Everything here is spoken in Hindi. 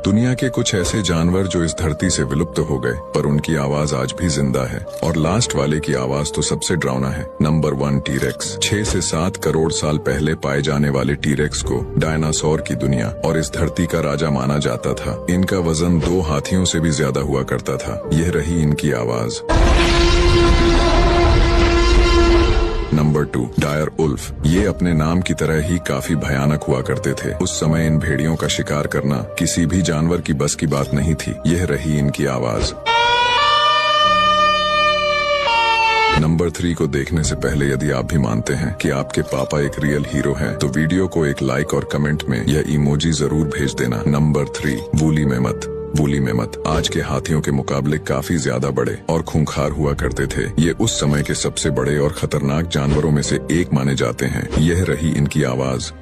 दुनिया के कुछ ऐसे जानवर जो इस धरती से विलुप्त हो गए, पर उनकी आवाज आज भी जिंदा है। और लास्ट वाले की आवाज तो सबसे डरावना है। Number 1, T-Rex. 6 से 7 करोड़ साल पहले पाए जाने वाले टीरेक्स को डायनासोर की दुनिया और इस धरती का राजा माना जाता था। इनका वजन 2 हाथियों से भी ज्यादा हुआ करता था। यह रही इनकी आवाज। Number 2, dire wolf. ये अपने नाम की तरह ही काफी भयानक हुआ करते थे। उस समय इन भेड़ियों का शिकार करना किसी भी जानवर की बस की बात नहीं थी। यह रही इनकी आवाज। नंबर 3 को देखने से पहले यदि आप भी मानते हैं कि आपके पापा एक रियल हीरो हैं, तो वीडियो को एक लाइक और कमेंट में यह इमोजी जरूर भेज देना। Number 3, woolly mammoth. Woolly mammoth आज के हाथियों के मुकाबले काफी ज्यादा बड़े और खूंखार हुआ करते थे। ये उस समय के सबसे बड़े और खतरनाक जानवरों में से एक माने जाते हैं। यह रही इनकी आवाज।